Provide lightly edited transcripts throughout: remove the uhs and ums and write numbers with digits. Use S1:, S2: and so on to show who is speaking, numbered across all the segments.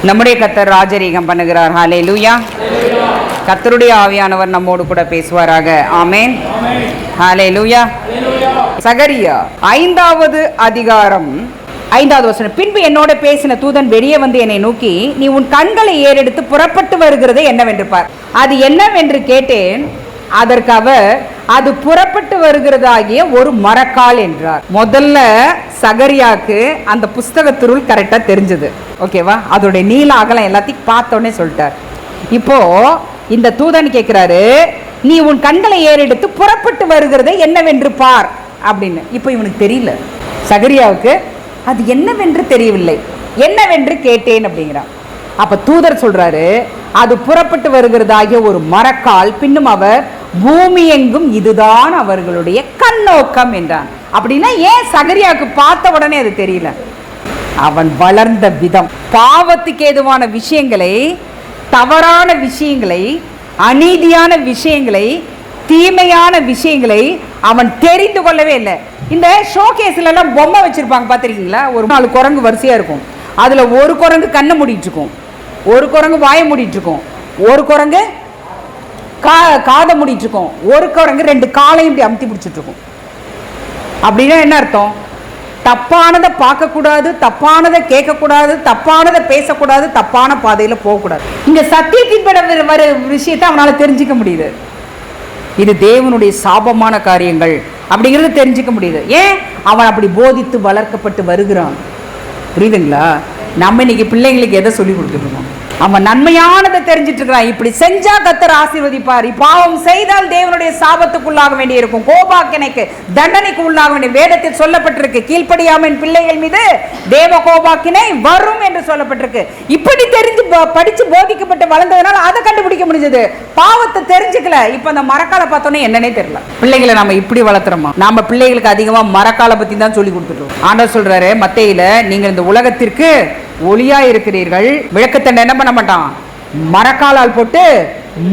S1: நம்முடைய கர்த்தர் ராஜரீகம் பண்ணுகிறார். ஹல்லேலூயா. கர்த்தருடைய ஆவியானவர் நம்மோடு கூட பேசுவாராக. ஆமென். ஹல்லேலூயா. சகரியா 5வது அதிகாரம் 5வது வசனம். பின்பு என்னோட பேசின தூதன் வெளியே வந்து என்னை நோக்கி, நீ உன் கண்களை ஏறெடுத்து புறப்பட்டு வருகிறது என்னவென்று பார். அது என்னவென்று கேட்டேன். அதற்கு அவர், அது புறப்பட்டு வருகிறதாகிய ஒரு மரக்கால் என்றார். முதல்ல சகரியாக்கு அந்த புஸ்தகத்திருள் கரெக்டா தெரிஞ்சது. ஓகேவா? அதோடைய நீல அகலம் எல்லாத்தையும் பார்த்தோன்னே சொல்லிட்டார். இப்போ இந்த தூதன் கேட்கிறாரு, நீ உன் கண்களை ஏறெடுத்து புறப்பட்டு வருகிறதை என்னவென்று பார் அப்படின்னு. இப்போ இவனுக்கு தெரியல, சகரியாவுக்கு அது என்னவென்று தெரியவில்லை. என்னவென்று கேட்டேன் அப்படிங்கிறான். அப்ப தூதர் சொல்றாரு, அது புறப்பட்டு வருகிறதாகிய ஒரு மரக்கால். பின்னும் அவர், பூமி எங்கும் இதுதான் அவர்களுடைய கண்ணோக்கம் என்றான். அப்படின்னா ஏன் சகரியாவுக்கு பார்த்த உடனே அது தெரியல? அவன் வளர்ந்த விதம், பாவத்துக்கு ஏதுவான விஷயங்களை, தவறான விஷயங்களை, அநீதியான விஷயங்களை, தீமையான விஷயங்களை அவன் தெரிந்து கொள்ளவே இல்லை. இந்த ஷோகேஸ்ல எல்லாம் பொம்மை வச்சிருப்பாங்க, பார்த்துருக்கீங்களா? ஒரு 4 குரங்கு வரிசையா இருக்கும். அதுல ஒரு குரங்கு கண்ணை மூடிட்டு இருக்கும், ஒரு குரங்கு வாயை மூடிட்டு இருக்கும், ஒரு குரங்கு காதை மூடிட்டு இருக்கும், ஒரு குரங்கு 2 காலையும் இப்படி அமுத்தி பிடிச்சிட்டு இருக்கும். அப்படின்னா என்ன அர்த்தம்? தப்பானதை பார்க்கக்கூடாது, தப்பானதை கேட்கக்கூடாது, தப்பானதை பேசக்கூடாது, தப்பான பாதையில போகக்கூடாது. இங்க சத்தியத்தின் வர விஷயத்தை அவனால தெரிஞ்சுக்க முடியுது. இது தேவனுடைய சாபமான காரியங்கள் அப்படிங்கிறது தெரிஞ்சுக்க முடியுது. ஏன்? அவன் அப்படி போதித்து வளர்க்கப்பட்டு வருகிறான். புரியுதுங்களா? நம்ம இன்னைக்கு பிள்ளைங்களுக்கு எதை சொல்லி கொடுத்துட்டு இருக்கோம்? அவன் நன்மையானதை தெரிஞ்சிட்டு இருக்கிறான். இப்படி செஞ்சா கர்த்தர் ஆசீர்வதிப்பார், பாவம் செய்தால் தேவனுடைய சாபத்துக்குள்ளாக வேண்டி இருக்கும், கோபாக்கினைக்கு தண்டனைக்கு உள்ளாக வேண்டிய வேதத்தில் சொல்லப்பட்டிருக்கு. கீழ்ப்படியாமல் பிள்ளைகள் மீது தேவ கோபாக்கினை வரும் என்று சொல்லப்பட்டிருக்கு. இப்படி தெரிஞ்சு படிச்சு போதிக்கப்பட்டு வளர்ந்ததுனால அதை கண்டுபிடிக்க முடிஞ்சது. பாவத்தை தெரிஞ்சுக்கல. இப்ப அந்த மரக்காலை பார்த்தோன்னே என்னன்னே தெரியல. பிள்ளைகளை நம்ம இப்படி வளர்த்துறோமா? நாம பிள்ளைகளுக்கு அதிகமா மரக்காலை பத்தி தான் சொல்லி கொடுத்துட்டோம். ஆண்டவர் சொல்றாரு மத்தேயில, நீங்கள் இந்த உலகத்திற்கு ஒளியா இருக்கிறீர்கள். விளக்கத்தண்டை என்ன பண்ண மாட்டான்? மரக்காலால் போட்டு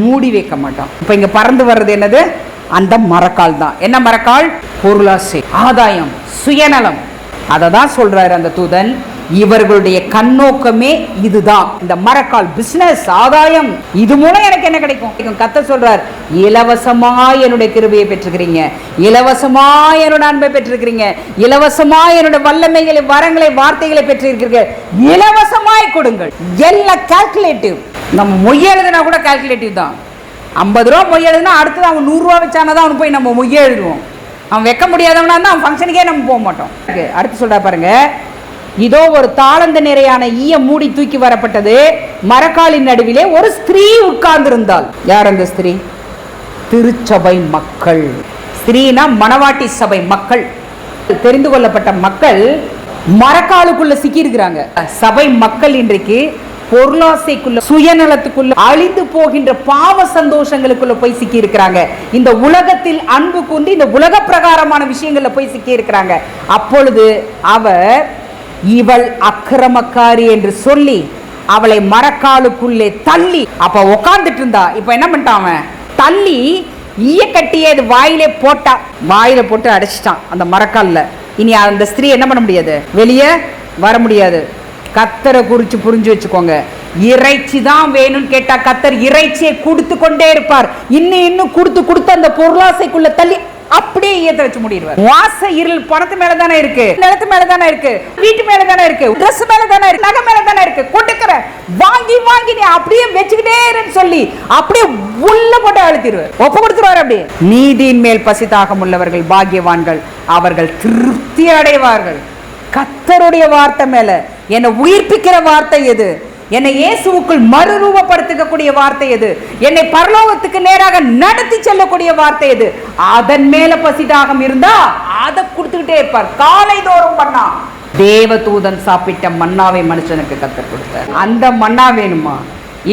S1: மூடி வைக்க மாட்டான். இப்ப இங்க பறந்து வர்றது என்னது? அந்த மரக்கால் தான். என்ன மரக்கால்? பொருளாசை, ஆதாயம், சுயநலம். அதை தான் சொல்றாரு அந்த தூதன். இவர்களுடைய கண்ணோக்கமே இதுதான். இந்த மரக்கால், பிசினஸ், ஆதாயம், இது மூலம் எனக்கு என்ன கிடைக்கும்? கர்த்தர் சொல்றார், இலவசமாய் என்னுடைய கிருபையை பெற்றுக்கிறீங்க, இலவசமாய் என்னோட அன்பை பெற்றிருக்கிறீங்க, இலவசமாய் என்னோட வல்லமைகளை, வரங்களை, வார்த்தைகளை பெற்றிருக்கிறீங்க, இலவசமாய் கொடுங்கள். எல்லாம் கால்குலேட்டிவ். நம்ம மொய் எழுதுனா கூட கால்குலேட்டிவ் தான். 50 ரூபா மொய் எழுதுனா அடுத்தது அவன் 100 ரூபா வச்சானதான் அவன் போய் நம்ம மொய் எழுதுவோம். அவன் வைக்க முடியாதவனா தான் அவன் ஃபங்க்ஷனுக்கே நம்ம போக மாட்டோம். அடுத்து சொல்றா பாருங்க, இதோ ஒரு தாளந்து நிறையான ஈய மூடி தூக்கி வரப்பட்டது. மரக்காலின் நடுவிலே ஒரு ஸ்திரீ உட்கார்ந்திருந்தாள். யார் அந்த ஸ்திரீ? திருச்சபை மக்கள். ஸ்திரீனா மணவாட்டி சபை மக்கள், தெரிந்து கொள்ளப்பட்ட மக்கள் மரக்காலுக்குள்ள சிக்கி இருக்கிறாங்க. சபை மக்கள் இன்றைக்கு பொருளாசைக்குள்ள, சுயநலத்துக்குள்ள, அழிந்து போகின்ற பாவ சந்தோஷங்களுக்குள்ள போய் சிக்கி இருக்கிறாங்க. இந்த உலகத்தில் அன்பு கொண்டு இந்த உலக பிரகாரமான விஷயங்கள்ல போய் சிக்கி இருக்கிறாங்க. அப்பொழுது அவர், இவள் அக்கிரமக்காரி என்று சொல்லி அவளை மரக்காலுக்குள்ளே தள்ளி, அப்ப உட்கார்ந்துட்டு இருந்தா. இப்ப என்ன பண்ணிட்டான்? தள்ளி ஈய கட்டியே வாயிலே போட்டா, வாயில போட்டு அடைச்சிட்டான் அந்த மரக்கால்ல. இனி அந்த ஸ்திரீ என்ன பண்ண முடியாது? வெளியே வர முடியாது. கர்த்தரை குறிச்சு புரிஞ்சு வச்சுக்கோங்க. இறைச்சி தான் வேணும்னு கேட்டா கர்த்தர் இறைச்சியை கொடுத்து கொண்டே இருப்பார். இன்னும் கொடுத்து அந்த பொருளாசைக்குள்ள தள்ளி அப்படியே ஈயத்தை வச்சு முடிடுவார். வாச இருள் பணத்து மேல தானே இருக்கு, நிலத்து மேல தானே இருக்கு, வீட்டு மேல தானே இருக்கு, ட்ரெஸ் மேல தானே இருக்கு, நகை மேல தானே இருக்கு. கொடுக்கிற வாங்கி நீ அப்படியே வச்சுக்கிட்டே சொல்லி அப்படியே உள்ள போட்டு அழுத்திடுவார், ஒப்பு கொடுத்துருவார். அப்படியே நீதியின் மேல் பசி தாகம் உள்ளவர்கள் பாக்கியவான்கள், அவர்கள் திருப்தி அடைவார்கள். கர்த்தருடைய வார்த்தை மேல, என்னை உயிர்ப்பிக்கிற வார்த்தை எது? என்னை இயேசுவுக்குள் மறுரூபப்படுத்தக்கூடிய வார்த்தை எது? என்னை பரலோகத்துக்கு நேராக நடத்தி செல்லக்கூடிய வார்த்தை எது? அதன் மேல பசிதாகம் இருந்தா அதை கொடுத்துக்கிட்டே இருப்பார். காலை தோறும் மன்னா, தேவதூதன் சாப்பிட்ட மன்னாவை மனுஷனுக்கு கர்த்தர் கொடுத்தார். அந்த மன்னா வேணுமா?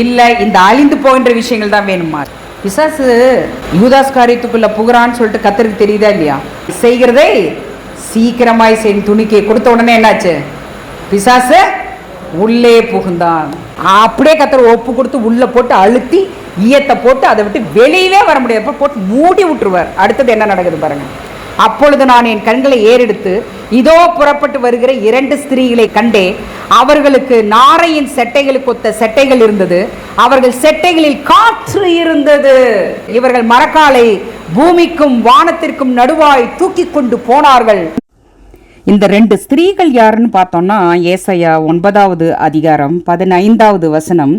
S1: இல்ல இந்த அழிந்து போகின்ற விஷயங்கள் தான் வேணுமா? பிசாசு யூதாஸ் காரியத்துக்குள்ள புகுறான்னு சொல்லிட்டு கர்த்தருக்கு தெரியுதா இல்லையா? செய்கிறதை சீக்கிரமாய் செய்யும் துணிக்கை கொடுத்த உடனே என்னாச்சு? பிசாசு உள்ளே புகுந்தான். அப்படியே கர்த்தர் ஒப்பு கொடுத்து உள்ள போட்டு அழுத்தி ஈயத்தை போட்டு அதை விட்டு வெளியவே வர முடியாது, போட்டு மூடி விட்டுருவார். அடுத்தது என்ன நடக்குது பாருங்க. அப்பொழுது நான் என் கண்களை ஏறெடுத்து இதோ புறப்பட்டு வருகிற 2 ஸ்திரீகளை கண்டே. அவர்களுக்கு நாரையின் செட்டைகளுக்கு ஒத்த செட்டைகள் இருந்தது. அவர்கள் செட்டைகளில் காற்று இருந்தது. இவர்கள் மரக்காலை பூமிக்கும் வானத்திற்கும் நடுவாய் தூக்கி கொண்டு போனார்கள். இந்த 2 ஸ்திரீகள் யாருன்னு பார்த்தோம்னா, ஏசாயா 9வது அதிகாரம் 15வது வசனம்,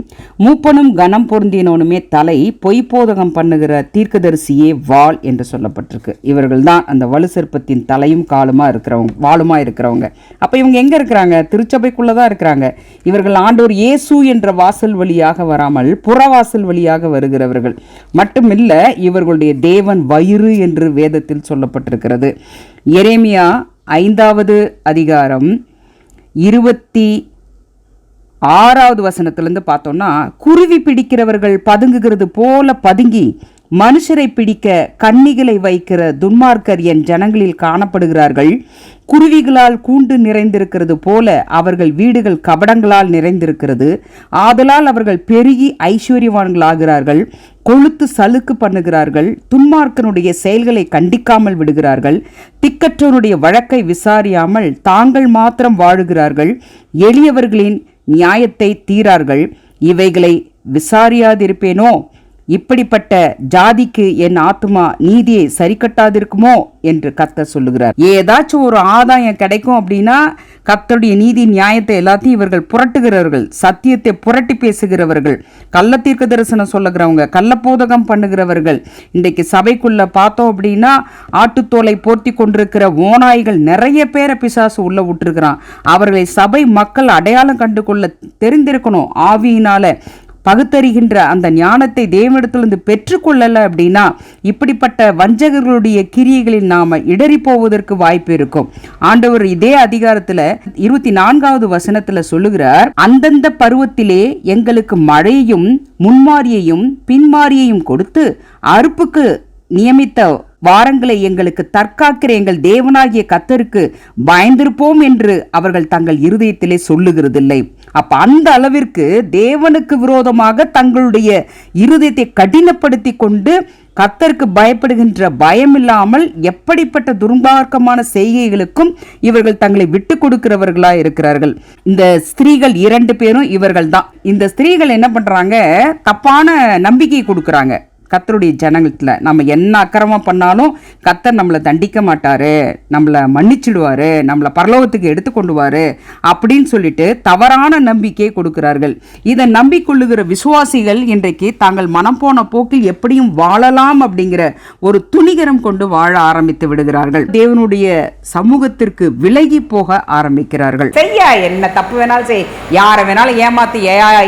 S1: மூப்பனும் கனம் பொருந்தினோனுமே தலை, பொய்போதகம் பண்ணுகிற தீர்க்கதரிசியே வாள் என்று சொல்லப்பட்டிருக்கு. இவர்கள் தான் அந்த வலு சிற்பத்தின் தலையும் வாளுமா இருக்கிறவங்க. அப்போ இவங்க எங்கே இருக்கிறாங்க? திருச்சபைக்குள்ளே தான் இருக்கிறாங்க. இவர்கள் ஆண்டவர் இயேசு என்ற வாசல் வழியாக வராமல் புறவாசல் வழியாக வருகிறவர்கள் மட்டுமில்லை, இவர்களுடைய தேவன் வயிறு என்று வேதத்தில் சொல்லப்பட்டிருக்கிறது. எரேமியா 5வது அதிகாரம் 26வது வசனத்திலிருந்து பார்த்தோம்னா, குருவி பிடிக்கிறவர்கள் பதுங்குகிறது போல பதுங்கி மனுஷரை பிடிக்க கன்னிகளை வைக்கிற துன்மார்க்கர் என் ஜனங்களில் காணப்படுகிறார்கள். குருவிகளால் கூண்டு நிறைந்திருக்கிறது போல அவர்கள் வீடுகள் கபடங்களால் நிறைந்திருக்கிறது. ஆதலால் அவர்கள் பெருகி ஐஸ்வர்யவான்களாகிறார்கள். கொழுத்து சலுக்கு பண்ணுகிறார்கள். துன்மார்க்கனுடைய செயல்களை கண்டிக்காமல் விடுகிறார்கள். திக்கற்றவனுடைய வழக்கை விசாரியாமல் தாங்கள் மாத்திரம் வாழுகிறார்கள். எளியவர்களின் நியாயத்தை தீரார்கள். இவைகளை விசாரியாதிருப்பேனோ? இப்படிப்பட்ட ஜாதிக்கு என் ஆத்துமா நீதியை சரி கட்டாதிருக்குமோ என்று கர்த்தர் சொல்லுகிறார். ஏதாச்சும் ஒரு ஆதாயம் கிடைக்கும் அப்படின்னா கர்த்தருடைய நீதி நியாயத்தை எல்லாத்தையும் இவர்கள் புரட்டுகிறவர்கள், சத்தியத்தை புரட்டி பேசுகிறவர்கள், கள்ளத்தீர்க்க தரிசனம் சொல்லுகிறவங்க, கள்ளப்போதகம் பண்ணுகிறவர்கள். இன்றைக்கு சபைக்குள்ள பார்த்தோம் அப்படின்னா ஆட்டுத்தோலை போர்த்தி கொண்டிருக்கிற ஓநாய்கள் நிறைய பேரை பிசாசு உள்ள விட்டுருக்கிறான். அவர்களை சபை மக்கள் அடையாளம் கண்டு கொள்ள தெரிந்திருக்கணும். ஆவியினால பகுத்தறிகின்ற அந்த ஞானத்தை தேவனிடத்திலிருந்து பெற்றுக்கொள்ளலை அப்படின்னா இப்படிப்பட்ட வஞ்சகர்களுடைய கிரியைகளில் நாம இடறி போவதற்கு வாய்ப்பு இருக்கும். ஆண்டவர் இதே அதிகாரத்துல 24வது வசனத்துல சொல்லுகிறார், அந்தந்த பருவத்திலே எங்களுக்கு மழையையும் முன்மாரியையும் பின்மாரியையும் கொடுத்து அறுப்புக்கு நியமித்த வாரங்களை எங்களுக்கு தற்காக்கிற எங்கள் தேவனாகிய கர்த்தருக்கு பயந்திருப்போம் என்று அவர்கள் தங்கள் இருதயத்திலே சொல்லுகிறதில்லை. அப்ப அந்த அளவிற்கு தேவனுக்கு விரோதமாக தங்களுடைய இருதயத்தை கடினப்படுத்தி கொண்டு கர்த்தருக்கு பயப்படுகின்ற பயமில்லாமல் எப்படிப்பட்ட துர்மார்க்கமான செய்கைகளுக்கும் இவர்கள் தங்களை விட்டு கொடுக்கிறவர்களா இருக்கிறார்கள். இந்த ஸ்திரீகள் 2 பேரும் இவர்கள் தான். இந்த ஸ்திரீகள் என்ன பண்றாங்க? தப்பான நம்பிக்கை கொடுக்கறாங்க கர்த்தருடைய ஜனங்கள்ல. நம்ம என்ன அக்கிரமா பண்ணாலும் கர்த்தர் நம்மளை தண்டிக்க மாட்டாரு, நம்மளை மன்னிச்சிடுவாரு, நம்மளை பரலோகத்துக்கு எடுத்துக்கொண்டுவாரு அப்படின்னு சொல்லிட்டு தவறான நம்பிக்கையை கொடுக்கிறார்கள். இதை நம்பிக்கொள்ளுகிற விசுவாசிகள் இன்றைக்கு தாங்கள் மனம் போன போக்கில் எப்படியும் வாழலாம் அப்படிங்கிற ஒரு துணிகரம் கொண்டு வாழ ஆரம்பித்து விடுகிறார்கள். தேவனுடைய சமூகத்திற்கு விலகி போக ஆரம்பிக்கிறார்கள். செய்யா என்ன தப்பு வேணாலும் செய், யாரை வேணாலும் ஏமாத்து,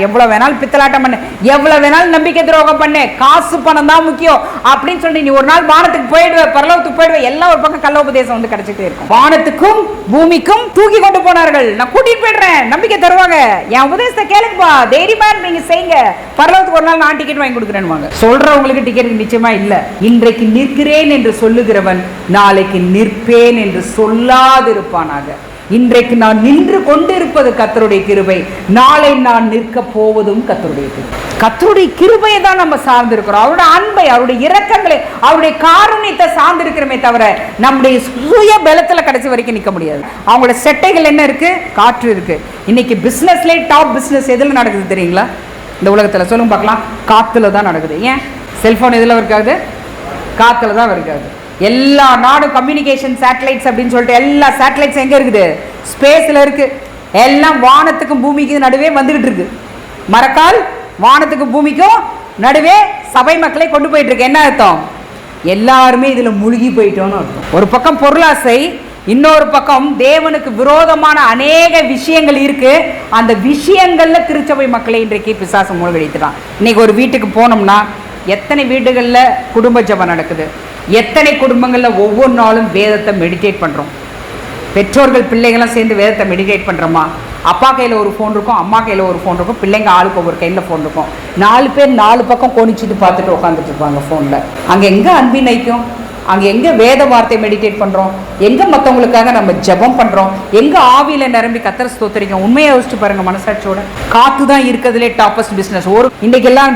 S1: எவ்வளவு வேணாலும் பித்தலாட்டம் பண்ணு, எவ்வளவு வேணாலும் நம்பிக்கை துரோகம் பண்ணு, காசு தான் முக்கியம் அப்படின்னு சொல்லி நீ ஒரு நாள் வானத்துக்கு போயிடுவ, பரலோகத்துக்கு போயிடுவ. எல்லாம் ஒரு பக்கம் கள்ளோபதேசம் வந்து கிடைச்சிட்டே இருக்கும். வானத்துக்கும் பூமிக்கும் தூக்கி கொண்டு போனார்கள். நான் கூட்டிட்டு போயிடுறேன், நம்பிக்கை தருவாங்க, என் உபதேசத்தை கேளுப்பா, தைரியமா நீங்க செய்யுங்க, பரலோகத்துக்கு ஒரு நாள் நான் டிக்கெட் வாங்கி கொடுக்குறேன்னு சொல்றவங்களுக்கு டிக்கெட் நிச்சயமா இல்ல. இன்றைக்கு நிற்கிறேன் என்று சொல்லுகிறவன் நாளைக்கு நிற்பேன் என்று சொல்லாதிருப்பானாக. இன்றைக்கு நான் நின்று கொண்டிருப்பது கர்த்தருடைய கிருபை, நாளை நான் நிற்க போவதும் கர்த்தருடைய கிருபை. கர்த்தருடைய கிருபையை தான் நம்ம சார்ந்திருக்கிறோம். அவருடைய அன்பை, அவருடைய இரக்கங்களை, அவருடைய காருண்யத்தை சார்ந்திருக்கிறோமே தவிர நம்முடைய சுய பலத்துல கடைசி வரைக்கும் நிற்க முடியாது. அவங்களோட செட்டைகள் என்ன இருக்கு? காற்று இருக்கு. இன்னைக்கு பிசினஸ்ல டாப் பிசினஸ் எதுல நடக்குது தெரியுங்களா? இந்த உலகத்துல சொல்லுங்க பார்க்கலாம். காத்துல தான் நடக்குது. ஏன்? செல்போன் எதுல இருக்காது? காத்துல தான் இருக்காது. எல்லா நாடும் கம்யூனிகேஷன் சேட்டலைட்ஸ் அப்படின்னு சொல்லிட்டு எல்லா சேட்டலைட்ஸ் எங்க இருக்குது? ஸ்பேஸ்ல இருக்கு. எல்லாம் வானத்துக்கும் பூமிக்கும் நடுவே வந்துகிட்டு இருக்கு. மரக்கால் வானத்துக்கும் பூமிக்கும் நடுவே சபை மக்களை கொண்டு போயிட்டு இருக்கு. என்ன அர்த்தம்? எல்லாருமே இதுல முழுகி போயிட்டோம்னு அர்த்தம். ஒரு பக்கம் பொருளாசை, இன்னொரு பக்கம் தேவனுக்கு விரோதமான அநேக விஷயங்கள் இருக்கு. அந்த விஷயங்கள்ல திருச்சபை மக்களை இன்றைக்கு பிசாசு மூழ்கடித்துட்டான். இன்னைக்கு ஒரு வீட்டுக்கு போனோம்னா எத்தனை வீடுகள்ல குடும்ப ஜெபம் நடக்குது? எத்தனை குடும்பங்களில் ஒவ்வொரு நாளும் வேதத்தை மெடிடேட் பண்ணுறோம்? பெற்றோர்கள் பிள்ளைகளும் சேர்ந்து வேதத்தை மெடிடேட் பண்ணுறோமா? அப்பா கையில் ஒரு ஃபோன் இருக்கும், அம்மா கையில் ஒரு ஃபோன் இருக்கும், பிள்ளைங்க ஆளுக்கு ஒவ்வொரு கையில் ஃபோன் இருக்கும். 4 பேர் 4 பக்கம் கோணிச்சிட்டு பார்த்துட்டு உட்காந்துட்டு இருப்பாங்க ஃபோனில். அங்கே எங்கே அன்பின் ஐக்கியம்? அங்கே எங்கே வேத வார்த்தை மெடிடேட் பண்ணுறோம், எங்கே மற்றவங்களுக்காக நம்ம ஜெபம் பண்ணுறோம், எங்கே ஆவியில் நிரம்பி கத்தரை ஸ்தோத்திரிக்கும். உண்மையை யோசிச்சு பாருங்கள் மனசாட்சியோட. காற்று தான் இருக்கிறதுலே டாப்பஸ்ட் பிஸ்னஸ். இன்றைக்கெல்லாம்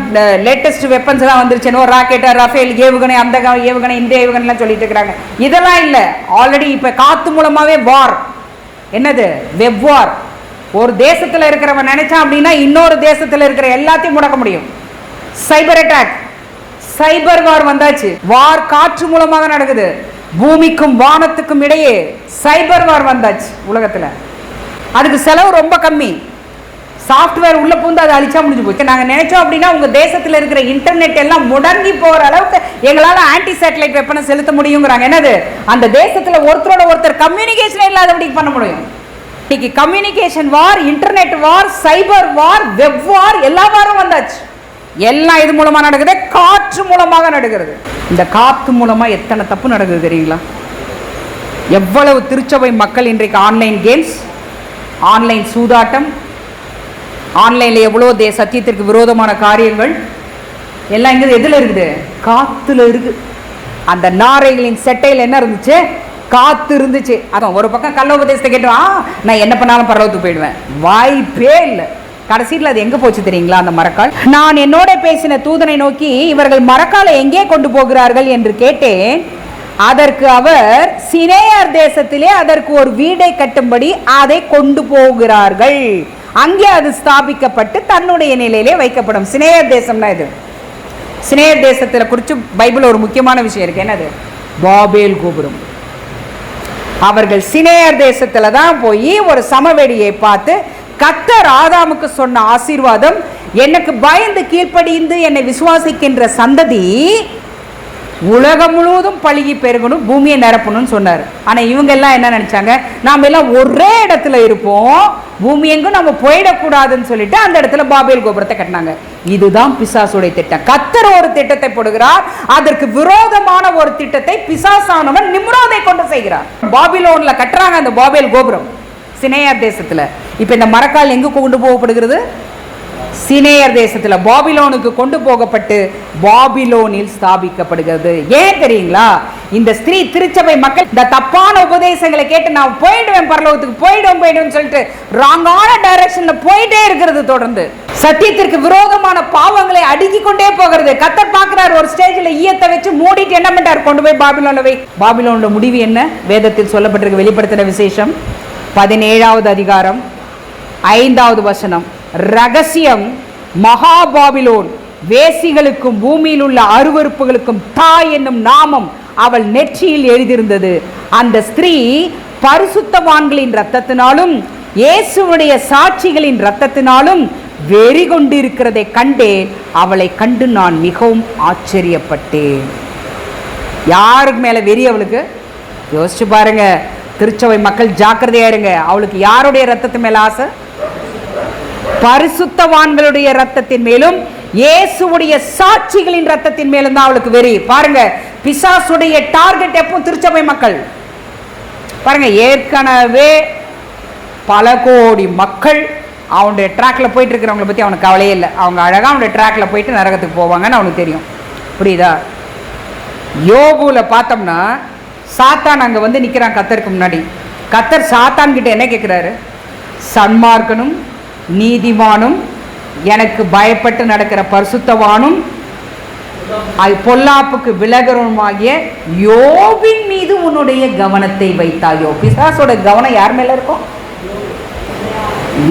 S1: லேட்டஸ்ட் வெப்பன்ஸ் எல்லாம் வந்துருச்சுன்னு ராக்கெட்டா, ரஃபேல் ஏவுகணை, அந்த ஏவுகணை, இந்த ஏவுகணைலாம் சொல்லிட்டு இருக்கிறாங்க. இதெல்லாம் இல்லை. ஆல்ரெடி இப்போ காற்று மூலமாகவே வார். என்னது? வெப் வார். ஒரு தேசத்தில் இருக்கிறவன் நினைச்சான் அப்படின்னா இன்னொரு தேசத்தில் இருக்கிற எல்லாத்தையும் முடக்க முடியும். சைபர் அட்டாக், சைபர் வார் வந்தாச்சு. வார் காற்று மூலமாக நடக்குது. பூமிக்கும் வானத்துக்கும் இடையே சைபர் வார் வந்தாச்சு உலகத்தில். அதுக்கு செலவு ரொம்ப கம்மி. சாஃப்ட்வேர் உள்ள பூந்து அதை அழிச்சா முடிஞ்சு போச்சு. நாங்கள் நினைச்சோம் அப்படின்னா உங்க தேசத்தில் இருக்கிற இன்டர்நெட் எல்லாம் முடங்கி போகிற அளவுக்கு எங்களால் ஆன்டி சேட்டலைட் வெப்பனை செலுத்த முடியுங்கிறாங்க. என்னது? அந்த தேசத்தில் ஒருத்தரோட ஒருத்தர் கம்யூனிகேஷன் இல்லாதபடி பண்ண முடியும். இன்னைக்கு கம்யூனிகேஷன் வார், இன்டர்நெட் வார், சைபர் வார், வெப் வார், எல்லா வாரம் வந்தாச்சு. எல்லாம் இது மூலமா நடக்குது, காற்று மூலமாக நடக்கிறது. இந்த காற்று மூலமா எத்தனை தப்பு நடக்குது தெரியுங்களா? எவ்வளவு திருச்சபை மக்கள் இன்றைக்கு ஆன்லைன் கேம்ஸ், ஆன்லைன் சூதாட்டம், ஆன்லைன்ல எவ்வளோ சத்தியத்திற்கு விரோதமான காரியங்கள் எல்லாம் இங்க எதுல இருக்குது? காத்துல இருக்கு. அந்த நாரைகளின் செட்டையில் என்ன இருந்துச்சு? காத்து இருந்துச்சு. அதான் ஒரு பக்கம் கள்ள உபதேசத்தை கேட்டு நான் என்ன பண்ணாலும் பரலோகத்துக்கு போயிடுவேன். வாய்ப்பே இல்லை. கடைசியில் அது எங்க போச்சு தெரியுங்களா? அந்த மரக்கால். நான் என்னோட பேசின தூதனை நோக்கி, இவர்கள் மரக்காலை எங்கே கொண்டு போகிறார்கள் என்று கேட்டேன். அதற்கு அவர், சினேயர் தேசத்திலே அதற்கு ஒரு வீடை கட்டும்படி அதை கொண்டு போகிறார்கள். அங்கே அது ஸ்தாபிக்கப்பட்டு தன்னுடைய நிலையிலே வைக்கப்படும். சினேயர் தேசம்னா இது. சினேயர் தேசத்தில் குறித்து பைபிள் ஒரு முக்கியமான விஷயம் இருக்கு. என்னது? பாபேல் கோபுரம். அவர்கள் சினேயர் தேசத்துல தான் போய் ஒரு சமவெளியை பார்த்து, கர்த்தர் ஆதாமுக்கு சொன்ன ஆசீர்வாதம், எனக்கு பயந்து கீழ்ப்படிந்து என்னை விசுவாசிக்கின்ற சந்ததி உலகம் முழுவதும் பழுகி பெருகணும், பூமியை நிரப்பணும்னு சொன்னார். ஆனா இவங்க எல்லாம் என்ன நினைச்சாங்க? நாம எல்லாம் ஒரே இடத்துல இருப்போம், பூமி எங்கும் நம்ம போயிடக்கூடாதுன்னு சொல்லிட்டு அந்த இடத்துல பாபேல் கோபுரத்தை கட்டினாங்க. இதுதான் பிசாசுடைய திட்டம். கர்த்தர் ஒரு திட்டத்தை போடுகிறார், அதற்கு விரோதமான ஒரு திட்டத்தை பிசாசானவன் நிம்ரோதை கொண்டு செய்கிறார். பாபிலோன்ல கட்டுறாங்க அந்த பாபேல் கோபுரம், சினேயர் தேசத்துல. இப்ப இந்த மரக்கால் எங்க கொண்டு போகப்படுகிறது? சினேயர் தேசத்துல பாபிலோனுக்கு கொண்டு போகப்பட்டு பாபிலோனில் ஸ்தாபிக்கப்படுகிறது. ஏன் தெரியுங்களா? இந்த ஸ்திரீ திருச்சபை மக்கள் இந்த தப்பான உபதேசங்களை கேட்டு நான் போயிடுவேன், பரலோகத்துக்கு போயிடுவேன் சொல்லிட்டு ராங்கான டைரக்ஷன்ல போயிட்டே இருக்கிறது. தொடர்ந்து சத்தியத்திற்கு விரோதமான பாவங்களை அடுக்கி கொண்டே போகிறது. கர்த்தர் பார்க்கிறார், ஒரு ஸ்டேஜ்ல ஈயத்தை வச்சு மூடிட்டு என்ன பண்ணிட்டார்? கொண்டு போய் பாபிலோன்ல வை. பாபிலோனோட முடிவு என்ன? வேதத்தில் சொல்லப்பட்டிருக்கு. வெளிப்படுத்தின விசேஷம் 17வது அதிகாரம் 5வது வசனம். ரகசியம், மகாபாபிலோன் வேசிகளுக்கும் பூமியில் உள்ள அருவருப்புகளுக்கும் தாய் என்னும் நாமம் அவள் நெற்றியில் எழுதியிருந்தது. அந்த ஸ்திரீ பரிசுத்தவான்களின் இரத்தத்தினாலும் இயேசுவுடைய சாட்சிகளின் இரத்தத்தினாலும் வெறி கொண்டிருக்கிறதை கண்டேன். அவளை கண்டு நான் மிகவும் ஆச்சரியப்பட்டேன். யாருக்கு மேல வெறி அவளுக்கு? யோசிச்சு பாருங்க. திருச்சபை மக்கள் ஜாக்கிரதையா இருங்க. அவளுக்கு யாருடைய இரத்தத்து மேல ஆசை? பரிசுத்தவான்களுடைய இரத்தத்தின் மேலும் இயேசுவுடைய சாட்சிகளின் இரத்தத்தின் மேலும் தான் அவளுக்கு வெறி. பாருங்க, பிசாசுடைய டார்கெட் எப்போ? திருச்சபை மக்கள். பாருங்க, ஏற்கனவே பல கோடி மக்கள் அவனுடைய ட்ராக்ல போயிட்டு இருக்கிறவங்களை பத்தி அவனுக்கு கவலையே இல்லை. அவங்க அழகா அவனுடைய ட்ராக்ல போயிட்டு நரகத்துக்கு போவாங்கன்னு அவனுக்கு தெரியும். புரியுதா? யோபுல பார்த்தோம்னா சாத்தான் அங்க வந்து நிக்கிறான் கர்த்தருக்கு முன்னாடி. கர்த்தர் சாத்தான் கிட்ட என்ன கேட்கிறாரு? சன்மார்க்கனும் நீதிமானும் எனக்கு பயப்பட்டு நடக்கிற பரிசுத்தவானும் பொல்லாப்புக்கு விலகருமாகிய யோபின் மீது உன்னுடைய கவனத்தை வைத்தாயோ. பிசாசோட கவனம் யார் மேல இருக்கும்?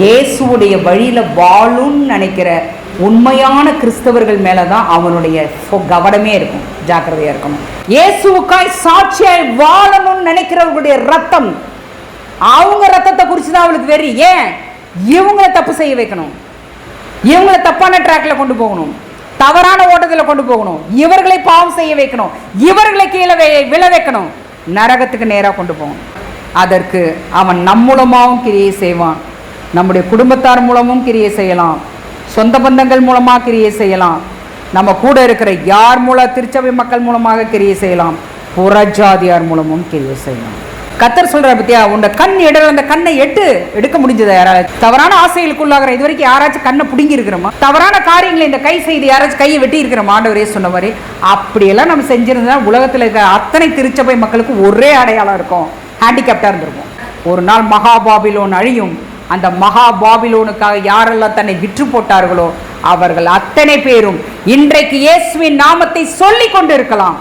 S1: இயேசுடைய வழியில வாழும் நினைக்கிற உண்மையான கிறிஸ்தவர்கள் மேலதான் அவனுடைய கவனமே இருக்கும். ஜாக்கிரதையா இருக்கணும். இயேசுவுக்காய் சாட்சியாய் வாழணும்னு நினைக்கிறவர்களுடைய ரத்தம், அவங்க ரத்தத்தை குறிச்சுதான் அவளுக்கு வெறி. ஏன்? இவங்களை தப்பு செய்ய வைக்கணும், இவங்களை தப்பான ட்ராக்ல கொண்டு போகணும், தவறான ஓட்டத்தில் கொண்டு போகணும், இவர்களை பாவம் செய்ய வைக்கணும், இவர்களை கீழே விழ வைக்கணும், நரகத்துக்கு நேராக கொண்டு போகணும். அதற்கு அவன் நம் மூலமாகவும் கிரியை செய்வான், நம்முடைய குடும்பத்தார் மூலமும் கிரியை செய்யலாம், சொந்த பந்தங்கள் மூலமாக கிரியை செய்யலாம், நம்ம கூட இருக்கிற யார் மூலம் திருச்சபை மக்கள் மூலமாக கிரியை செய்யலாம், புறஜாதியார் மூலமும் கிரியை செய்யலாம். கத்தர் சொல்ற பத்தியா, உன்னை கண் இடல, அந்த கண்ணை எடுக்க முடிஞ்சதா? யாராச்சும் தவறான ஆசைகளுக்குள்ளாகிற இது வரைக்கும் யாராச்சும் கண்ணை பிடுங்கி இருக்கிறோமா? தவறான காரியங்களை இந்த கை செய்து யாராச்சும் கையை வெட்டி இருக்கிறோமா? ஆண்டவரே சொன்ன மாதிரி அப்படியெல்லாம் நம்ம செஞ்சிருந்தா உலகத்தில் இருக்கிற அத்தனை திருச்சபை மக்களுக்கு ஒரே அடையாளம் இருக்கும், ஹேண்டிகேப்டா இருந்திருக்கும். ஒரு நாள் மகா பாபிலோன் அழியும். அந்த மகா பாபிலோனுக்காக யாரெல்லாம் தன்னை விற்று போட்டார்களோ அவர்கள் அத்தனை பேரும் இன்றைக்கு இயேசுவின் நாமத்தை சொல்லிக் கொண்டு இருக்கலாம்,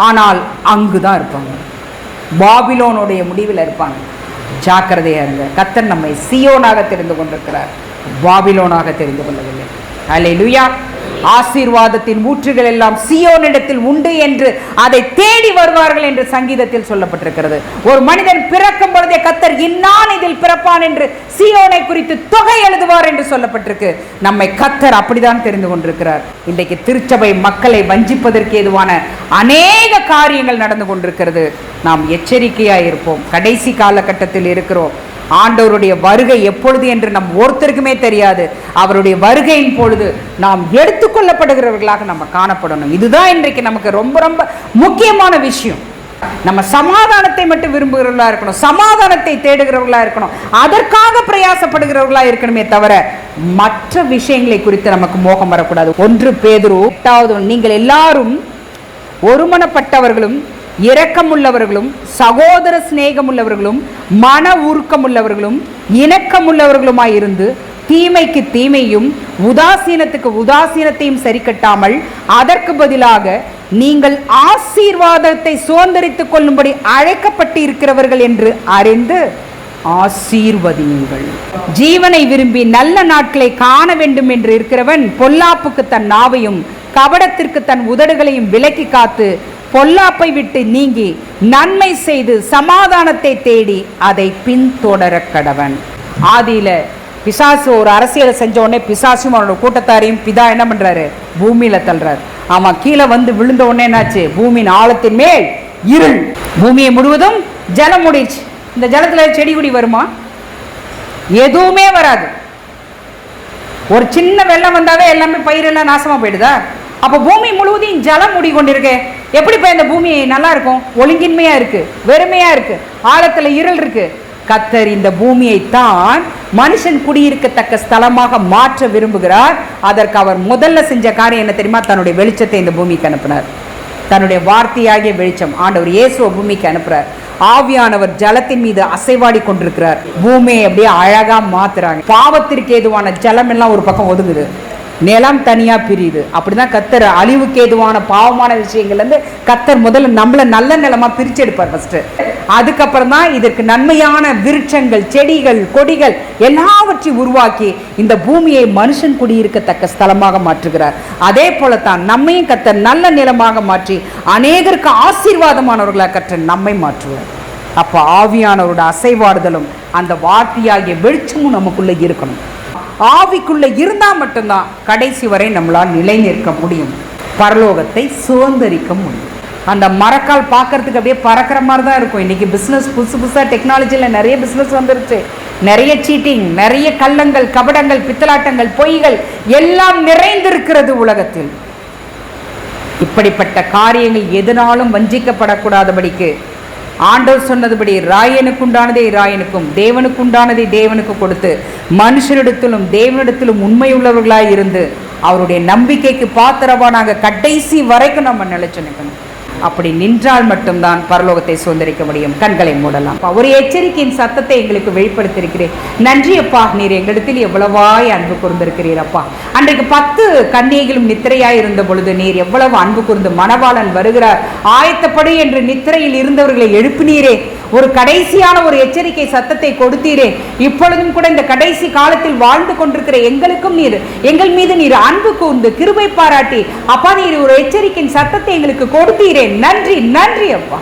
S1: ஆனால் அங்குதான் இருப்பாங்க, பாபிலோனுடைய முடிவில் இருப்பாங்க. ஜாக்கிரதையா இருங்க. கர்த்தர் நம்மை சியோனாக தெரிந்து கொண்டிருக்கிறார், பாபிலோனாக தெரிந்து கொள்ளவில்லை. அல்லேலூயா. ஆசீர்வாதத்தின் ஊற்றுகள் எல்லாம் சியோனிடத்தில் உண்டு என்று அதை தேடி வருவார்கள் என்று சங்கீதத்தில் சொல்லப்பட்டிருக்கிறது. ஒரு மனிதன் பிறக்கும் பொழுதே கர்த்தர் இன்னான் இதில் பிறப்பான் என்று சியோனை குறித்து தொகை எழுதுவார் என்று சொல்லப்பட்டிருக்கு. நம்மை கர்த்தர் அப்படிதான் தெரிந்து கொண்டிருக்கிறார். இன்றைக்கு திருச்சபை மக்களை வஞ்சிப்பதற்கு ஏதுவான அநேக காரியங்கள் நடந்து கொண்டிருக்கிறது. நாம் எச்சரிக்கையாய் இருப்போம். கடைசி காலகட்டத்தில் இருக்கிறோம். ஆண்டவருடைய வருகை எப்பொழுது என்று நம் ஒருத்தருக்குமே தெரியாது. அவருடைய வருகையின் பொழுது நாம் எடுத்துக்கொள்ளப்படுகிறவர்களாக நம்ம காணப்படணும். இதுதான் இன்றைக்கு நமக்கு ரொம்ப ரொம்ப முக்கியமான விஷயம். நம்ம சமாதானத்தை மட்டும் விரும்புகிறவர்களா இருக்கணும், சமாதானத்தை தேடுகிறவர்களா இருக்கணும், அதற்காக பிரயாசப்படுகிறவர்களா இருக்கணுமே தவிர மற்ற விஷயங்களை குறித்து நமக்கு மோகம் வரக்கூடாது. 1 பேதுரு 8 நீங்கள் எல்லாரும் ஒருமனப்பட்டவர்களும் இரக்கமுள்ளவர்களும் சகோதர சிநேகமுள்ளவர்களும் மன உருக்கமுள்ளவர்களும் இணக்கமுள்ளவர்களுமாய் இருந்து தீமைக்கு தீமையும் உதாசீனத்துக்கு உதாசீனத்தையும் சரி கட்டாமல் அதற்கு பதிலாக நீங்கள் ஆசீர்வாதத்தை சுதந்தரித்துக் கொள்ளும்படி அழைக்கப்பட்டு இருக்கிறவர்கள் என்று அறிந்து ஆசீர்வதியுங்கள். ஜீவனை விரும்பி நல்ல நாட்களை காண வேண்டும் என்று இருக்கிறவன் பொல்லாப்புக்கு தன் நாவையும் கபடத்திற்கு தன் உதடுகளையும் விலக்கி காத்து பொல்லாப்பை விட்டு நீங்கி நன்மை செய்து சமாதானத்தை தேடி அதை பின்தொடர கடவன். ஆதியில பிசாசு ஒரு அரசியலை செஞ்ச உடனே பிசாசும் அவனோட கூட்டத்தாரையும் பிதா என்ன பண்றாரு? பூமியில தள்ளுறாரு. ஆமா, கீழே வந்து விழுந்த உடனே என்னாச்சு? பூமியின் ஆழத்தின் மேல் இருள், பூமியை முழுவதும் ஜலம் மூடிடுச்சு. இந்த ஜலத்துல செடி கொடி வருமா? எதுவுமே வராது. ஒரு சின்ன வெள்ளம் வந்தாவே எல்லாமே பயிரெல்லாம் நாசமா போயிடுதா? அப்ப பூமி முழுவதும் ஜலம் மூடி கொண்டிருக்க எப்படி இந்த பூமி நல்லா இருக்கும்? ஒழுங்கின்மையா இருக்கு, வெறுமையா இருக்கு, ஆழத்துல இருள் இருக்கு. கர்த்தர் இந்த பூமியை தான் மனுஷன் குடியிருக்கத்தக்க ஸ்தலமாக மாற்ற விரும்புகிறார். அதற்கு அவர் முதல்ல செஞ்ச காரியம் என்ன தெரியுமா? தன்னுடைய வெளிச்சத்தை இந்த பூமிக்கு அனுப்பினார். தன்னுடைய வார்த்தையாகிய வெளிச்சம் ஆண்டவர் இயேசுவை பூமிக்கு அனுப்புறார். ஆவியானவர் ஜலத்தின் மீது அசைவாடி கொண்டிருக்கிறார். பூமியை அப்படியே அழகா மாத்துறாங்க. பாவத்திற்கு ஏதுவான ஜலம் எல்லாம் ஒரு பக்கம் ஒதுங்குது, நிலம் தனியா பிரியுது. அப்படிதான் கர்த்தர் அழிவுக்கு ஏதுவான பாவமான விஷயங்கள்ல இருந்து கர்த்தர் முதல்ல நம்மள நல்ல நிலமா பிரிச்சு எடுப்பார் ஃபர்ஸ்ட். அதுக்கப்புறம் தான் இதற்கு நன்மையான விருட்சங்கள், செடிகள், கொடிகள் எல்லாவற்றையும் உருவாக்கி இந்த பூமியை மனுஷன் குடியிருக்கத்தக்க ஸ்தலமாக மாற்றுகிறார். அதே போலத்தான் நம்மையும் கர்த்தர் நல்ல நிலமாக மாற்றி அநேகருக்கு ஆசீர்வாதமானவர்களாக கர்த்தர் நம்மை மாற்றுவார். அப்ப ஆவியானவரோட அசைவாடுதலும் அந்த வார்த்தையாகிய வெளிச்சமும் நமக்குள்ள இருக்கணும். ஆவிக்குள்ள இருந்தா மட்டும்தான் கடைசி வரை நம்மளால் நிலை நிற்க முடியும், பரலோகத்தை சுதந்திரிக்க முடியும். அந்த மரக்கால் பார்க்கறதுக்கு அப்படியே பறக்கிற மாதிரி தான் இருக்கும். இன்னைக்கு பிஸ்னஸ் புதுசு புதுசாக டெக்னாலஜியில் நிறைய பிஸ்னஸ் வந்துருச்சு. நிறைய சீட்டிங், நிறைய கள்ளங்கள், கபடங்கள், பித்தலாட்டங்கள், பொய்கள் எல்லாம் நிறைந்திருக்கிறது உலகத்தில். இப்படிப்பட்ட காரியங்கள் எதனாலும் வஞ்சிக்கப்படக்கூடாதபடிக்கு ஆண்டவர் சொன்னதுபடி ராயனுக்கு உண்டானதை ராயனுக்கும் தேவனுக்கு உண்டானதை தேவனுக்கு கொடுத்து மனுஷனிடத்திலும் தேவனிடத்திலும் உண்மையுள்ளவர்களாய் இருந்து அவருடைய நம்பிக்கைக்கு பாத்திரவானாக கடைசி வரைக்கும் நம்ம நிலைச்சு நிற்கணும். அப்படி நின்றால் மட்டும்தான் பரலோகத்தை சுதந்திரிக்க முடியும். கண்களை மூடலாம். ஒரு எச்சரிக்கையின் சத்தத்தை எங்களுக்கு வெளிப்படுத்தியிருக்கிறேன். நன்றி அப்பா, நீர் எங்களிடத்தில் எவ்வளவாய் அன்பு கூர்ந்திருக்கிறீர் அப்பா. அன்றைக்கு 10 கன்னிகைகளும் நித்திரையாய் இருந்த பொழுது நீர் எவ்வளவு அன்பு கூர்ந்து மணவாளன் வருகிறார் ஆயத்தப்படு என்று நித்திரையில் இருந்தவர்களை எழுப்பினீரே. ஒரு கடைசியான ஒரு எச்சரிக்கை சத்தத்தை கொடுத்தீரே. இப்பொழுதும் கூட இந்த கடைசி காலத்தில் வாழ்ந்து கொண்டிருக்கிற எங்களுக்கும் நீர் எங்கள் மீது நீர் அன்பு கூர்ந்து கிருபை பாராட்டி அப்பா நீர் ஒரு எச்சரிக்கையின் சத்தத்தை எங்களுக்கு கொடுத்தீரே. நன்றி, நன்றி அப்பா.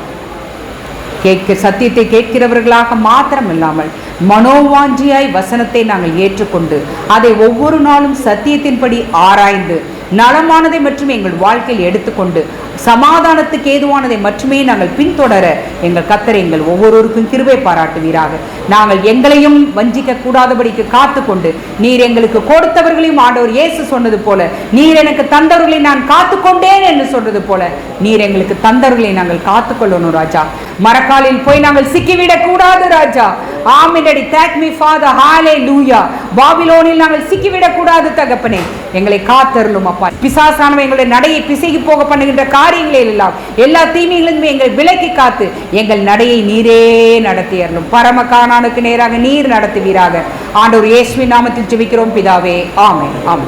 S1: சத்தியத்தை கேட்கிறவர்களாக மாத்திரம் இல்லாமல் மனோவாஞ்சியாய் வசனத்தை நாங்கள் ஏற்றுக்கொண்டு அதை ஒவ்வொரு நாளும் சத்தியத்தின்படி ஆராய்ந்து நலமானதை மற்றும் எங்கள் வாழ்க்கையில் எடுத்துக்கொண்டு சமாதானத்துக்கு ஏதுவானதை மட்டுமே நாங்கள் பின்தொடர எங்கள் கர்த்தர் எங்கள் ஒவ்வொருவருக்கும் கிருபை பாராட்டுவீராக. நாங்கள் எங்களையும் வஞ்சிக்க கூடாதபடிக்கு காத்து கொண்டு நீர் எங்களுக்கு கொடுத்தவர்களையும் ஆண்டவர் இயேசு சொன்னது போல நீர் எனக்கு தந்தவர்களை நான் காத்து கொண்டேன் என்று சொல்றது போல நீர் எங்களுக்கு தந்தவர்களை நாங்கள் காத்துக்கொள்ளணும் ராஜா. மரக்காலில் போய் நாங்கள் சிக்கிவிடக் கூடாது ராஜா. Amen daddy. Thank me father. ஹalleluya. பாபிலோனில் நாங்கள் சிக்கிவிடக் கூடாது தகப்பனே. எங்களை காத்தருளும் அப்பா. பிசாசானவன் எங்களுடைய நடையை பிசகி போக பண்ணுகின்ற காரியங்களில் எல்லாம் எல்லா தீமைகளிலும் எங்களை விலக்கி காத்து எங்கள் நடையை நீரே நடத்தி அருளும். பரம கானானுக்கு நேராக நீர் நடத்துவீராக. ஆண்டவர் இயேசுவின் நாமத்தில் ஜெபிக்கிறோம் பிதாவே. ஆமென். ஆமென்.